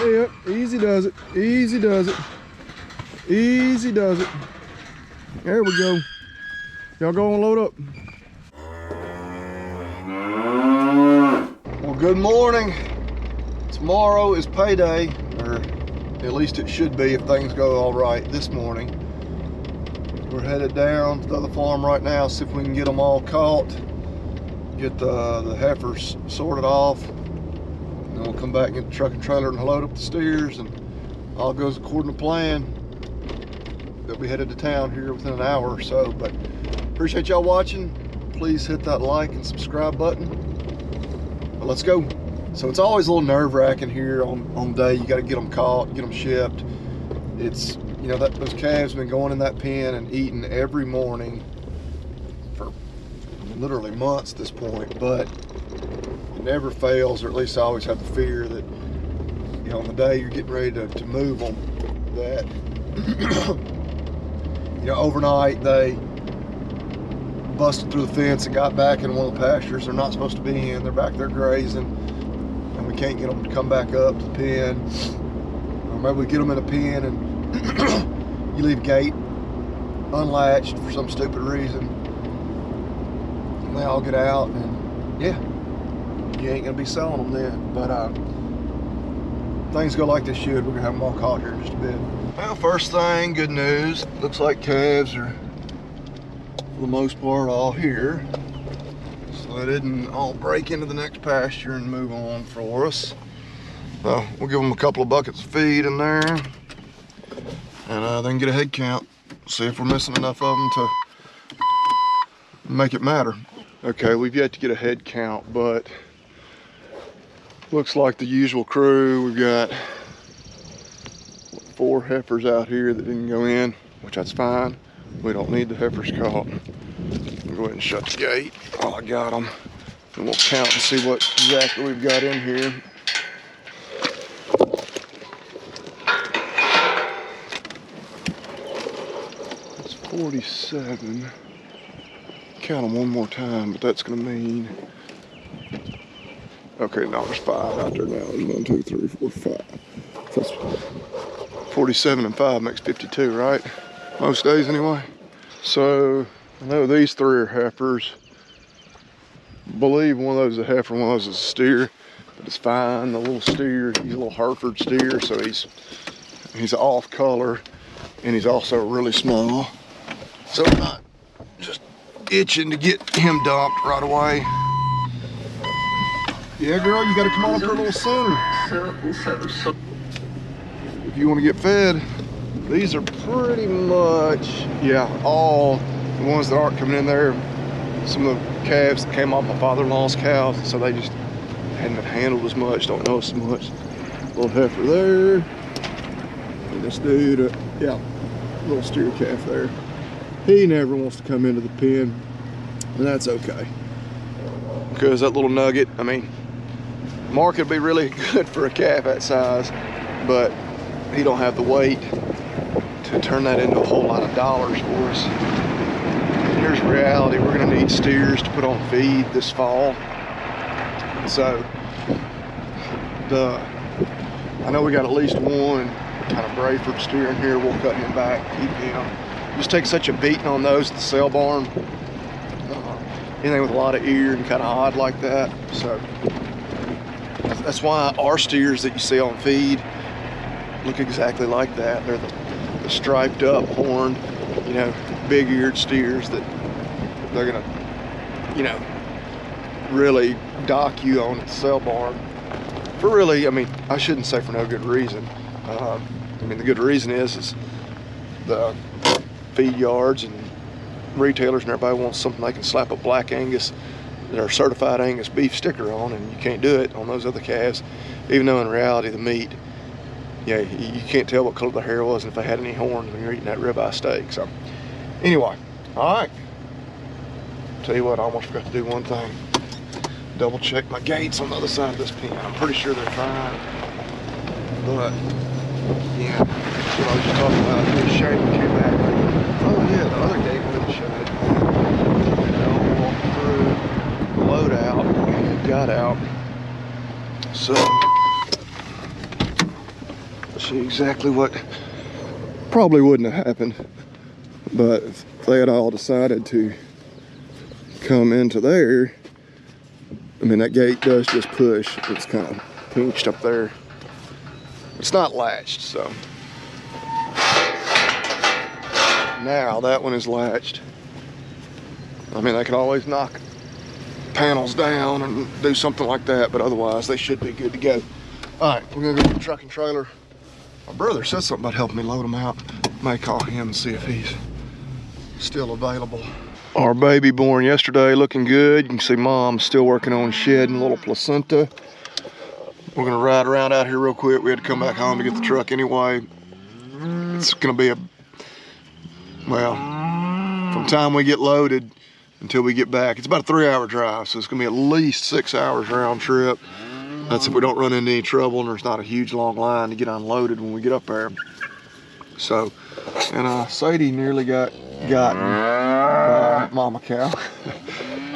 Yep, easy does it. Easy does it. Easy does it. There we go. Y'all go and load up. Well, good morning. Tomorrow is payday, or at least it should be if things go all right this morning. We're headed down to the other farm right now, see if we can get them all caught, get the heifers sorted off, and then we'll come back and get the truck and trailer and load up the steers, and all goes according to plan. They'll be headed to town here within an hour or so, but appreciate y'all watching. Please hit that like and subscribe button. But let's go. So it's always a little nerve-wracking here on day. You got to get them caught, get them shipped. It's, you know, those calves have been going in that pen and eating every morning for literally months at this point, but it never fails, or at least I always have the fear that, you know, on the day you're getting ready to move them, that you know, overnight they busted through the fence and got back in one of the pastures they're not supposed to be in. They're back there grazing, and we can't get them to come back up to the pen. Or maybe we get them in a pen and you leave gate unlatched for some stupid reason, and they all get out, and yeah, you ain't gonna be selling them then. But things go like they should, we're gonna have them all caught here in just a bit. Well, first thing, good news. Looks like calves are, for the most part, all here. So they didn't all break into the next pasture and move on for us. So we'll give them a couple of buckets of feed in there, and then get a head count. See if we're missing enough of them to make it matter. Okay, we've yet to get a head count, but looks like the usual crew. We've got 4 heifers out here that didn't go in, which that's fine. We don't need the heifers caught. I'll go ahead and shut the gate while I got them, and we'll count and see what exactly we've got in here. It's 47. Count them one more time, but that's gonna mean, okay, no, there's 5 out there now. There's 1, 2, 3, 4, 5. So that's 47 and 5 makes 52, right? Most days anyway. So I know these 3 are heifers. I believe one of those is a heifer, one of those is a steer, but it's fine. The little steer, he's a little Hereford steer, so he's off color, and he's also really small. So I'm not just itching to get him dumped right away. Yeah, girl, you gotta come on up here a little sooner if you want to get fed. These are pretty much, yeah, all the ones that aren't coming in there. Some of the calves that came off my father-in-law's cows, so they just hadn't been handled as much, don't know as much. Little heifer there, and this dude, yeah, little steer calf there. He never wants to come into the pen, and that's okay, because that little nugget, I mean, Mark would be really good for a calf that size, but he don't have the weight to turn that into a whole lot of dollars for us. And here's reality: we're gonna need steers to put on feed this fall. So I know we got at least one kind of Brayford steer in here. We'll cut him back, keep him. Just take such a beating on those at the sale barn. Anything with a lot of ear and kind of odd like that. So that's why our steers that you see on feed look exactly like that. They're the striped up, horned, you know, big-eared steers that they're gonna, you know, really dock you on at the sale barn. For really, I mean, I shouldn't say for no good reason. I mean, the good reason is the feed yards and retailers and everybody wants something they can slap a black Angus or certified Angus beef sticker on, and you can't do it on those other calves, even though in reality the meat, yeah, you can't tell what color the hair was and if they had any horns when you're eating that ribeye steak. So anyway, all right, tell you what, I almost forgot to do one thing. Double check my gates on the other side of this pen. I'm pretty sure they're fine, but yeah, that's what I was just talking about. The shade came back. Oh yeah, the other gate wouldn't shut. And I'll walk through the loadout and got out. So see exactly what probably wouldn't have happened, but if they had all decided to come into there, I mean, that gate does just push. It's kind of pinched up there. It's not latched, so. Now that one is latched. I mean, they can always knock panels down and do something like that, but otherwise they should be good to go. All right, we're gonna go to the truck and trailer. My brother said something about helping me load them out. May call him and see if he's still available. Our baby born yesterday, looking good. You can see Mom's still working on shedding a little placenta. We're gonna ride around out here real quick. We had to come back home to get the truck anyway. It's gonna be well, from the time we get loaded until we get back, it's about a 3-hour drive, so it's gonna be at least 6 hours round trip. That's if we don't run into any trouble and there's not a huge long line to get unloaded when we get up there. So, and Sadie nearly got gotten by Mama Cow.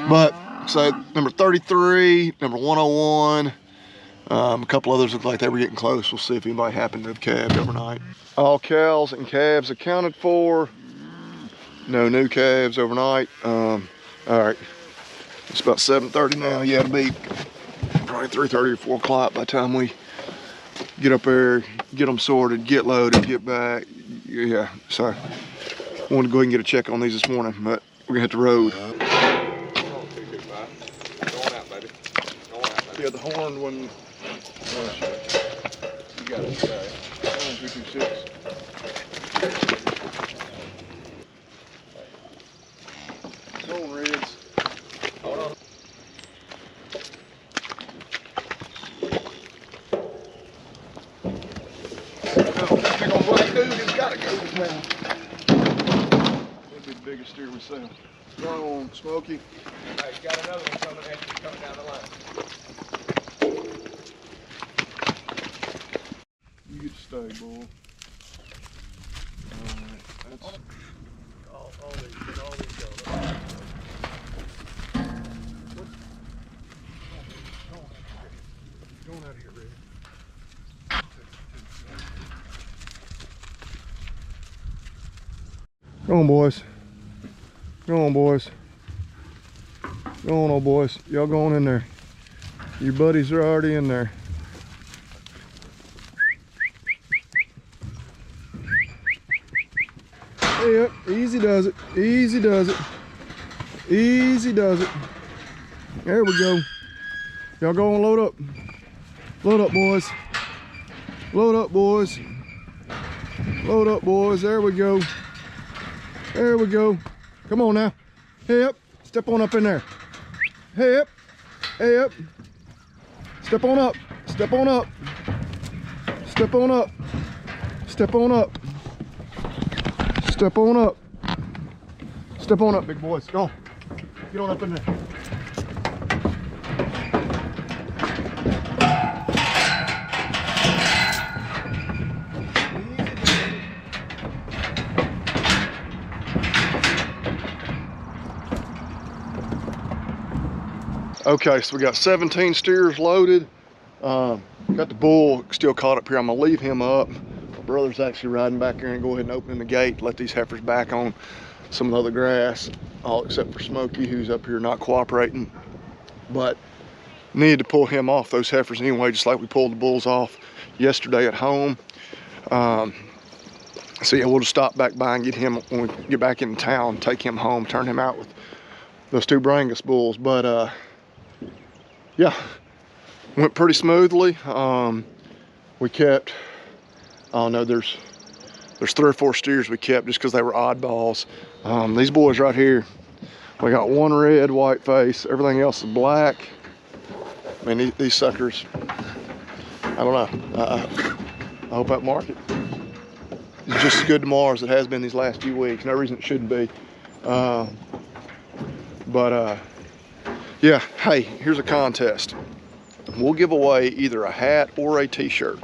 But, so number 33, number 101, a couple others look like they were getting close. We'll see if anybody happened to have calved overnight. All cows and calves accounted for. No new calves overnight. All right, it's about 7:30 now. Yeah, it'll be probably 3:30 or 4 o'clock by the time we get up there, get them sorted, get loaded, get back. Yeah, so I wanted to go ahead and get a check on these this morning, but we're gonna hit the road. Yeah, the horn one. You got it. 226. Horn reds. Hold on. Big old black dude has got to go now. That'd be the biggest steer we sell. Go on, Smokey. Hey, you got another one coming after you come down the line. You get to stay, boy. Alright, that's All these go. going out of here, Red. Go on, boys. Go on, boys. Go on, old boys. Y'all going in there. Your buddies are already in there. Yep, easy does it. Easy does it. Easy does it. There we go. Y'all go and load up. Load up, boys. Load up, boys. Load up, boys. There we go. There we go. Come on now. Hey up. Step on up in there. Hey up. Hey up. Step on up. Step on up. Step on up. Step on up. Step on up. Step on up, big boys. Go on. Get on up in there. Okay, so we got 17 steers loaded. Got the bull still caught up here. I'm gonna leave him up. My brother's actually riding back here and go ahead and open the gate, let these heifers back on some of the other grass, all except for Smokey, who's up here not cooperating. But needed to pull him off those heifers anyway, just like we pulled the bulls off yesterday at home. So yeah, we'll just stop back by and get him when we get back in town, take him home, turn him out with those 2 Brangus bulls. But yeah, went pretty smoothly. We kept, I don't know, there's 3 or 4 steers we kept just because they were oddballs. These boys right here, we got 1 red, white face, everything else is black. I mean, these suckers, I don't know. I hope that market is just as good tomorrow as it has been these last few weeks. No reason it shouldn't be. Yeah, hey, here's a contest. We'll give away either a hat or a t-shirt.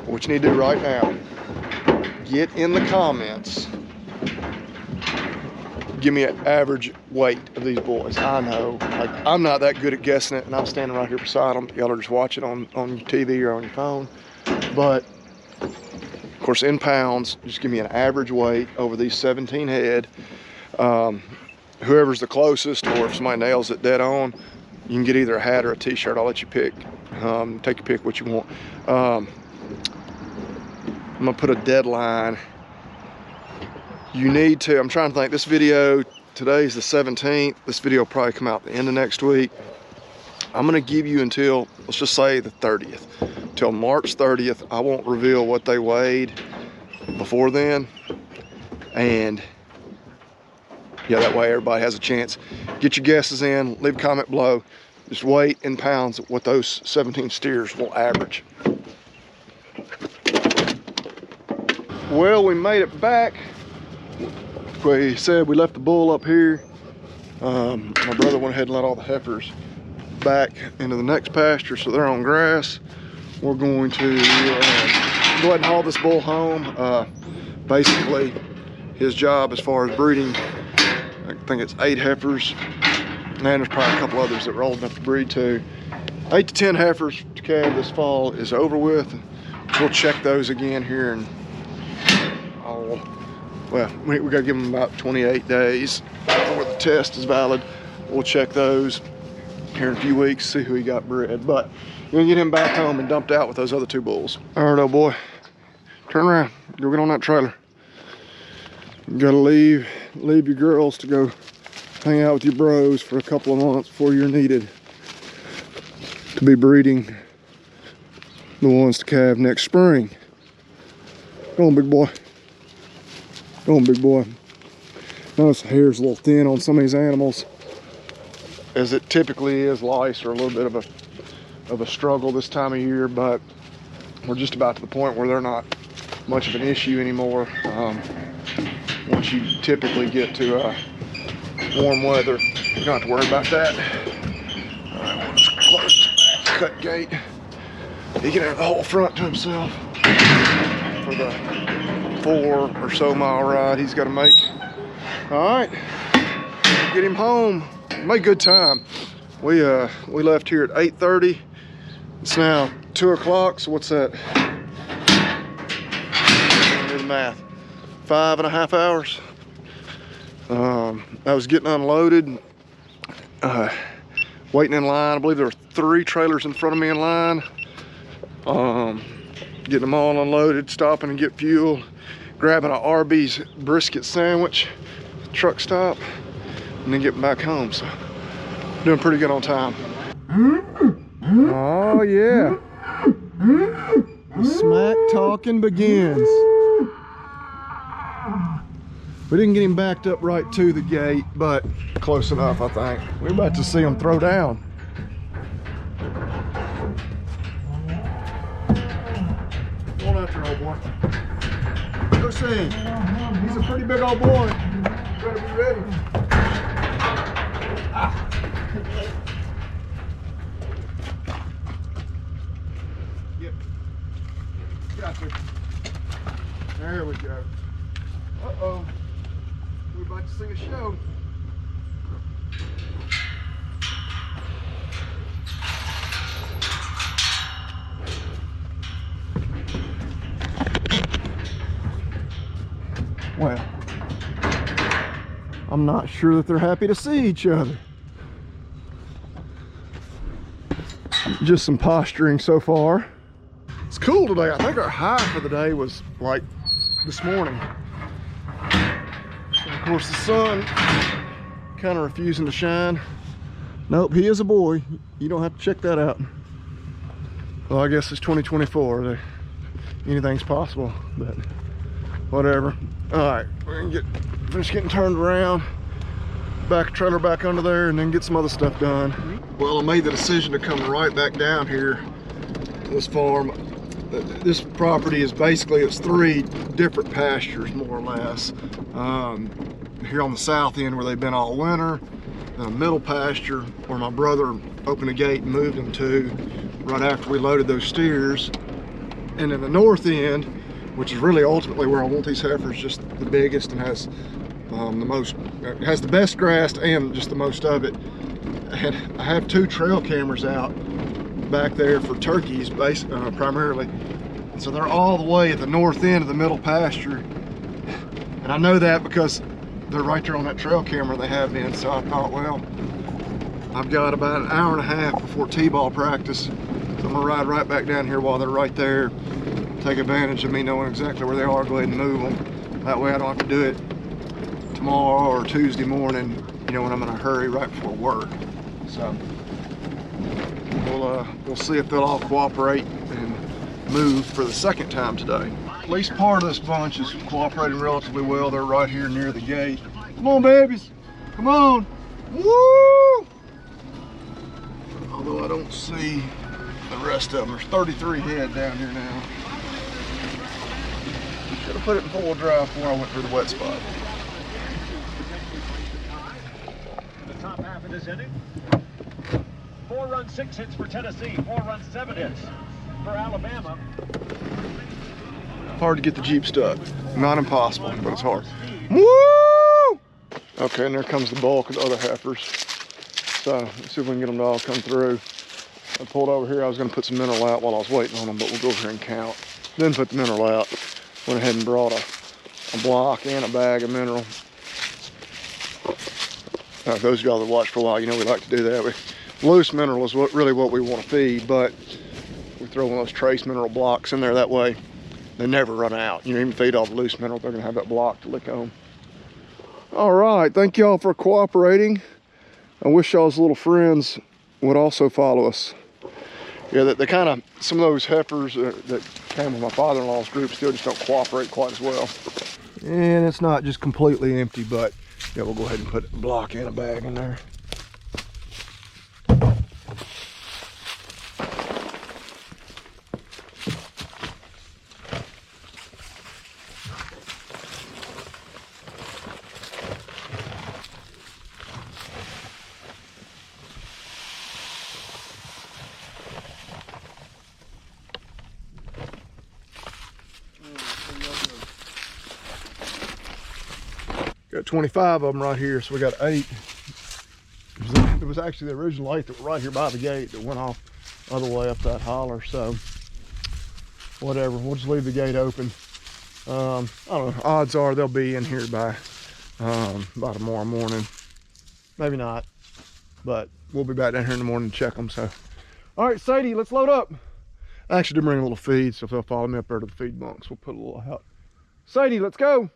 What you need to do right now, get in the comments, give me an average weight of these boys. I know, like, I'm not that good at guessing it, and I'm standing right here beside them. Y'all are just watching on your TV or on your phone. But course, in pounds, just give me an average weight over these 17 head. Whoever's the closest, or if somebody nails it dead on, you can get either a hat or a t-shirt. I'll let you pick. Take your pick what you want. I'm gonna put a deadline. You need to, I'm trying to think, this video, today's the 17th. This video will probably come out the end of next week. I'm gonna give you until, let's just say the 30th. Till March 30th, I won't reveal what they weighed before then. And yeah, that way everybody has a chance. Get your guesses in, leave a comment below. Just weight in pounds what those 17 steers will average. Well, we made it back. We said we left the bull up here. My brother went ahead and let all the heifers back into the next pasture, so they're on grass. We're going to go ahead and haul this bull home. Basically, his job as far as breeding, I think it's 8 heifers, and there's probably a couple others that were old enough to breed too. 8 to 10 heifers to calve this fall is over with. We'll check those again here, and well, we gotta give them about 28 days before the test is valid. We'll check those here in a few weeks, see who he got bred. But we're gonna get him back home and dumped out with those other 2 bulls. All right, old boy, turn around, go get on that trailer. You gotta leave your girls to go hang out with your bros for a couple of months before you're needed to be breeding the ones to calve next spring. Go on, big boy. Go on, big boy. Notice the hair's a little thin on some of these animals, as it typically is. Lice are a little bit of a struggle this time of year, but we're just about to the point where they're not much of an issue anymore. Once you typically get to warm weather, you don't have to worry about that. All right, we'll just close this back cut gate. He can have the whole front to himself for the 4 or so mile ride he's got to make. All right, get him home. Make good time. We left here at 8:30. It's now 2 o'clock. So what's that? Do the math. 5.5 hours. I was getting unloaded, waiting in line. I believe there were 3 trailers in front of me in line. Getting them all unloaded, stopping and get fuel, grabbing an Arby's brisket sandwich, truck stop, and then getting back home. So doing pretty good on time. Oh yeah, the smack talking begins. We didn't get him backed up right to the gate, but close enough, I think. We're about to see him throw down. Go on out there, old boy. Go see him. He's a pretty big old boy. You better be ready. Ah. Yep. Get out there. There we go. Uh-oh. We're about to sing a show. Well, I'm not sure that they're happy to see each other. Just some posturing so far. It's cool today. I think our high for the day was like this morning. And of course the sun kind of refusing to shine. Nope, he is a boy. You don't have to check that out. Well, I guess it's 2024. Anything's possible, but whatever. All right, we're gonna finish getting turned around, back trailer back under there, and then get some other stuff done. Well, I made the decision to come right back down here to this farm. This property is basically, it's 3 different pastures, more or less. Here on the south end where they've been all winter, then a middle pasture where my brother opened a gate and moved them to right after we loaded those steers. And then the north end, which is really ultimately where I want these heifers, just the biggest and has the most, has the best grass and just the most of it. And I have 2 trail cameras out back there for turkeys, primarily. So they're all the way at the north end of the middle pasture. And I know that because they're right there on that trail camera they have been. So I thought, well, I've got about an hour and a half before T-ball practice. So I'm gonna ride right back down here while they're right there. Take advantage of me knowing exactly where they are, go ahead and move them. That way I don't have to do it tomorrow or Tuesday morning, you know, when I'm in a hurry right before work. So we'll see if they'll all cooperate and move for the second time today. At least part of this bunch is cooperating relatively well. They're right here near the gate. Come on, babies. Come on. Woo! Although I don't see the rest of them. There's 33 head down here now. Should have put it in four-wheel drive before I went through the wet spot. The top half of this inning. 4 runs, 6 hits for Tennessee. 4 runs, 7 hits for Alabama. Hard to get the Jeep stuck. Not impossible, but it's hard. Woo! Okay, and there comes the bulk of the other heifers. So let's see if we can get them to all come through. I pulled over here. I was going to put some mineral out while I was waiting on them, but we'll go over here and count. Then put the mineral out. Went ahead and brought a block and a bag of mineral. Those of y'all that watch for a while, you know we like to do that. Loose mineral is really what we want to feed, but we throw one of those trace mineral blocks in there. That way they never run out. You know, even feed all the loose mineral, they're going to have that block to lick on. All right, thank y'all for cooperating. I wish y'all's little friends would also follow us. Yeah, they kind of, some of those heifers that came with my father-in-law's group still just don't cooperate quite as well. And it's not just completely empty, but yeah, we'll go ahead and put a block and a bag in there. Got 25 of them right here, so we got 8. It was actually the original 8 that were right here by the gate that went off the other way up that holler, so whatever, we'll just leave the gate open. I don't know, odds are they'll be in here by tomorrow morning. Maybe not, but we'll be back down here in the morning to check them. So, all right, Sadie, let's load up. I actually did bring a little feed, so if they'll follow me up there to the feed bunks, we'll put a little out. Sadie, let's go.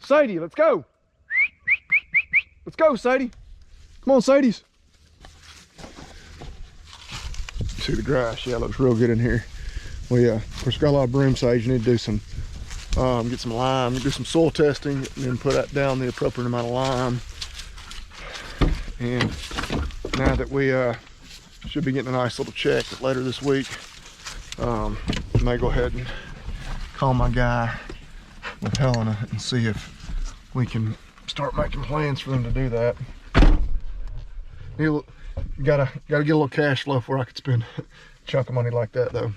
Sadie, let's go. Let's go, Sadie. Come on, Sadies. See the grass, yeah, looks real good in here. We of course got a lot of broom sage. You need to do some, get some lime, do some soil testing, and then put that down the appropriate amount of lime. And now that we should be getting a nice little check later this week, I may go ahead and call my guy with Helena and see if we can start making plans for them to do that. Gotta get a little cash flow before I could spend a chunk of money like that though.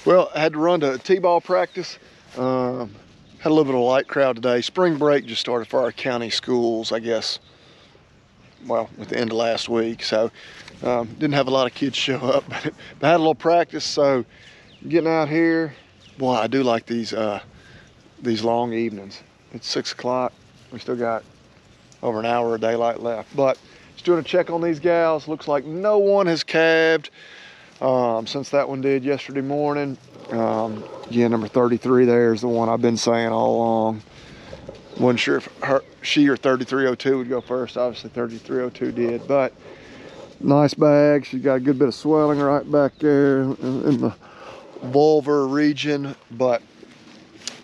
Well, I had to run to T-ball practice. Had a little bit of a light crowd today. Spring break just started for our county schools, I guess. Well, at the end of last week, so didn't have a lot of kids show up, but I had a little practice. So getting out here, boy, I do like these long evenings. It's 6 o'clock. We still got over an hour of daylight left, but just doing a check on these gals. Looks like no one has calved since that one did yesterday morning. Yeah, number 33 there is the one I've been saying all along. Wasn't sure if she or 3302 would go first. Obviously 3302 did, but nice bag. She's got a good bit of swelling right back there in the vulvar region, but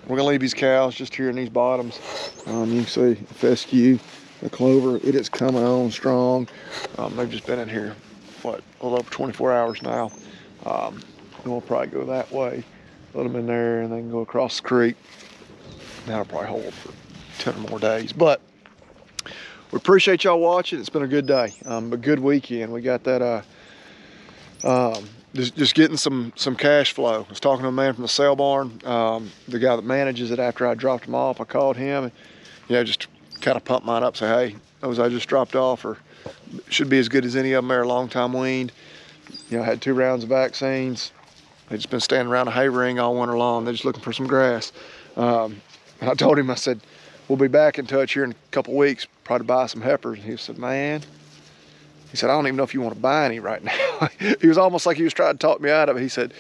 we're gonna leave these cows just here in these bottoms. You can see the fescue, the clover, it is coming on strong. They've just been in here, what, a little over 24 hours now. And we'll probably go that way, let them in there, and then go across the creek. That'll probably hold for 10 or more days. But we appreciate y'all watching. It's been a good day, a good weekend. We got that, just getting some cash flow. I was talking to a man from the sale barn, the guy that manages it. After I dropped them off, I called him, and just kind of pumped mine up, say, hey, those I just dropped off should be as good as any of them. They're a long time weaned. I had 2 rounds of vaccines. They've just been standing around a hay ring all winter long. They're just looking for some grass. And I told him, I said, we'll be back in touch here in a couple weeks, probably buy some heifers. And he said, man, he said, I don't even know if you want to buy any right now. He was almost like he was trying to talk me out of it. He said,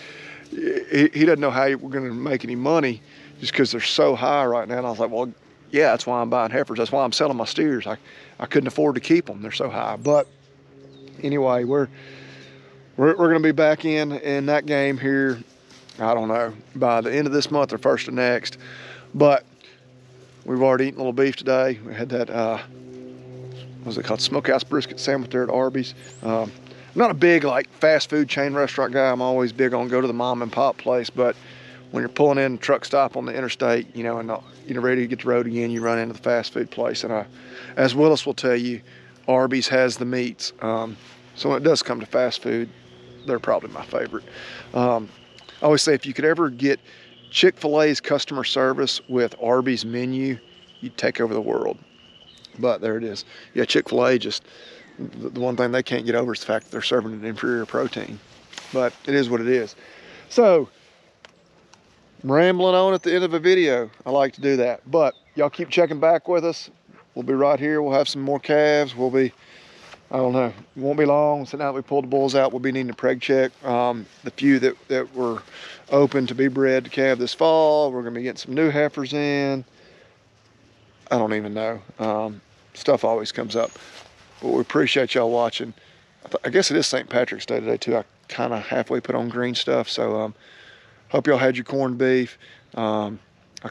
he doesn't know how we're going to make any money just because they're so high right now. And I was like, well, yeah, that's why I'm buying heifers. That's why I'm selling my steers. I couldn't afford to keep them. They're so high. But anyway, we're going to be back in that game here, I don't know, by the end of this month or first of next. But we've already eaten a little beef today. We had that, what was it called, smokehouse brisket sandwich there at Arby's. I'm not a big fast food chain restaurant guy. I'm always big on go to the mom and pop place. But when you're pulling in a truck stop on the interstate, and ready to get the road again, you run into the fast food place. And as Willis will tell you, Arby's has the meats. So when it does come to fast food, they're probably my favorite. I always say if you could ever get Chick-fil-A's customer service with Arby's menu, you'd take over the world. But there it is. Yeah, Chick-fil-A, just the one thing they can't get over is the fact that they're serving an inferior protein. But it is what it is. So, I'm rambling on at the end of a video. I like to do that. But y'all keep checking back with us. We'll be right here. We'll have some more calves. We'll be, I don't know, it won't be long. So now that we pulled the bulls out, we'll be needing a preg check. The few that were open to be bred to calve this fall, we're going to be getting some new heifers in. I don't even know. Stuff always comes up. But we appreciate y'all watching. I guess it is St. Patrick's Day today too. I kind of halfway put on green stuff. So hope y'all had your corned beef. I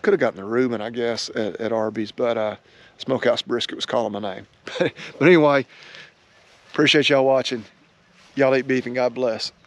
could have gotten the Reuben, I guess, at Arby's, but Smokehouse Brisket was calling my name. But anyway, appreciate y'all watching. Y'all eat beef and God bless.